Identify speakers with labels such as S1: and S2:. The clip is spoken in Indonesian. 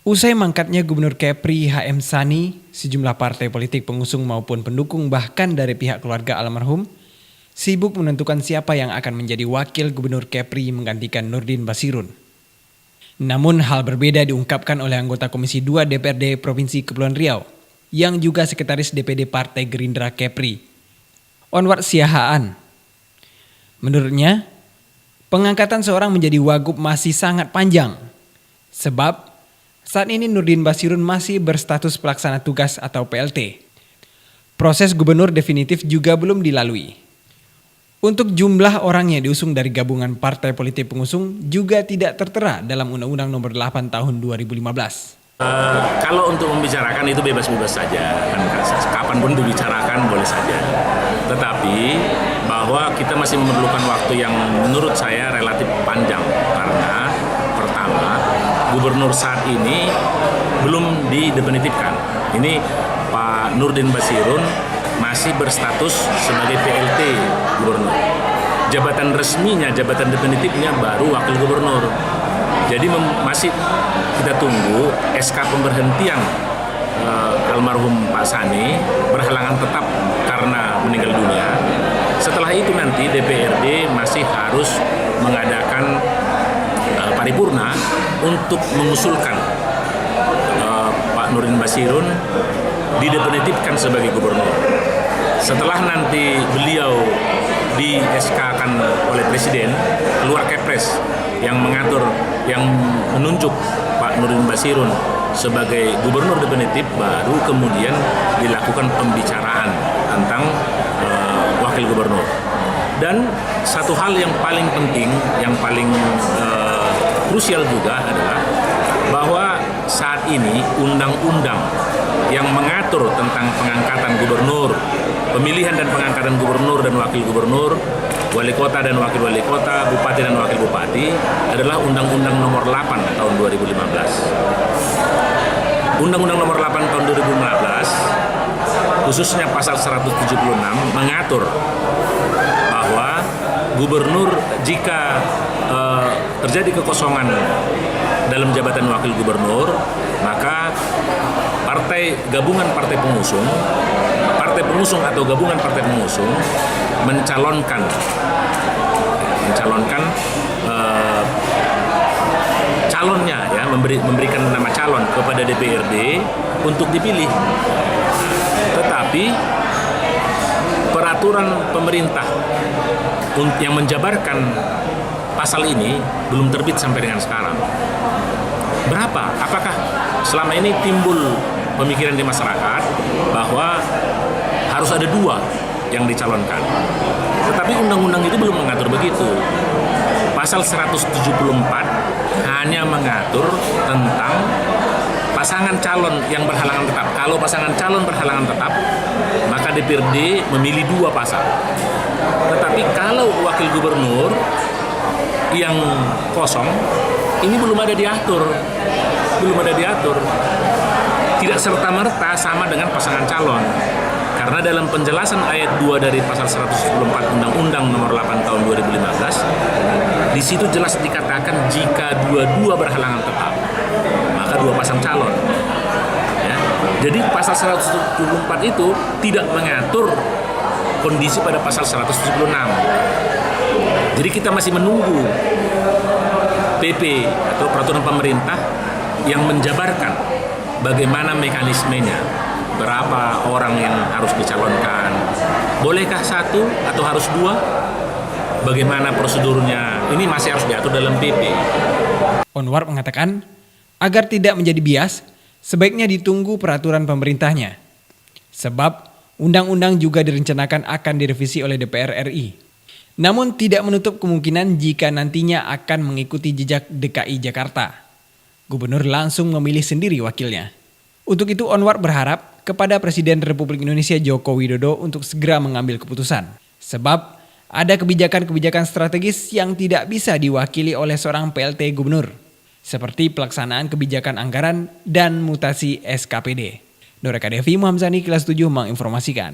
S1: Usai mangkatnya Gubernur Kepri H.M. Sani, sejumlah partai politik pengusung maupun pendukung bahkan dari pihak keluarga almarhum sibuk menentukan siapa yang akan menjadi wakil Gubernur Kepri menggantikan Nurdin Basirun. Namun hal berbeda diungkapkan oleh anggota Komisi 2 DPRD Provinsi Kepulauan Riau yang juga sekretaris DPD Partai Gerindra Kepri, Onwar Siahaan. Menurutnya, pengangkatan seorang menjadi wagub masih sangat panjang, sebab saat ini Nurdin Basirun masih berstatus pelaksana tugas atau PLT. Proses gubernur definitif juga belum dilalui. Untuk jumlah orang yang diusung dari gabungan partai politik pengusung juga tidak tertera dalam Undang-Undang Nomor 8 Tahun 2015.
S2: Kalau untuk membicarakan itu bebas-bebas saja, kapanpun dibicarakan boleh saja. Tetapi bahwa kita masih memerlukan waktu yang menurut saya relatif panjang karena pertama, gubernur saat ini belum didefinitifkan. Ini Pak Nurdin Basirun masih berstatus sebagai PLT gubernur. Jabatan resminya, jabatan definitifnya baru wakil gubernur. Jadi masih kita tunggu SK pemberhentian almarhum Pak Sani berhalangan tetap karena meninggal dunia. Setelah itu nanti DPRD masih harus mengadakan paripurna untuk mengusulkan Pak Nurdin Basirun didefinitifkan sebagai gubernur. Setelah nanti beliau di SK-kan oleh Presiden, keluar Kepres yang mengatur, yang menunjuk Pak Nurdin Basirun sebagai gubernur definitif, baru kemudian dilakukan pembicaraan tentang wakil gubernur. Dan satu hal yang paling penting, yang paling krusial juga adalah bahwa saat ini undang-undang yang mengatur tentang pengangkatan gubernur, pemilihan dan pengangkatan gubernur dan wakil gubernur, wali kota dan wakil wali kota, bupati dan wakil bupati adalah Undang-Undang Nomor 8 Tahun 2015. Undang-Undang Nomor 8 Tahun 2015 khususnya pasal 176 mengatur bahwa gubernur jika terjadi kekosongan dalam jabatan wakil gubernur, maka gabungan partai pengusung atau gabungan partai pengusung mencalonkan calonnya, ya, memberikan nama calon kepada DPRD untuk dipilih. Tetapi peraturan pemerintah yang menjabarkan pasal ini belum terbit sampai dengan sekarang. Berapa? Apakah selama ini timbul pemikiran di masyarakat bahwa harus ada dua yang dicalonkan? Tetapi undang-undang itu belum mengatur begitu. Pasal 174 hanya mengatur tentang pasangan calon yang berhalangan tetap. Kalau pasangan calon berhalangan tetap, maka DPRD memilih dua pasang. Tetapi kalau wakil gubernur yang kosong, ini belum ada diatur. Tidak serta-merta sama dengan pasangan calon. Karena dalam penjelasan ayat 2 dari pasal 174 Undang-Undang Nomor 8 Tahun 2015, di situ jelas dikatakan jika dua-dua berhalangan tetap, maka dua pasang calon. Ya. Jadi pasal 174 itu tidak mengatur kondisi pada pasal 176. Jadi kita masih menunggu PP atau peraturan pemerintah yang menjabarkan bagaimana mekanismenya, berapa orang yang harus dicalonkan, bolehkah satu atau harus dua, bagaimana prosedurnya, ini masih harus diatur dalam PP.
S1: Onwar mengatakan, agar tidak menjadi bias, sebaiknya ditunggu peraturan pemerintahnya. Sebab undang-undang juga direncanakan akan direvisi oleh DPR RI. Namun tidak menutup kemungkinan jika nantinya akan mengikuti jejak DKI Jakarta. Gubernur langsung memilih sendiri wakilnya. Untuk itu Onwar berharap kepada Presiden Republik Indonesia Joko Widodo untuk segera mengambil keputusan. Sebab ada kebijakan-kebijakan strategis yang tidak bisa diwakili oleh seorang PLT gubernur. Seperti pelaksanaan kebijakan anggaran dan mutasi SKPD. Noreka Devi Muhamzani, Kelas 7 menginformasikan.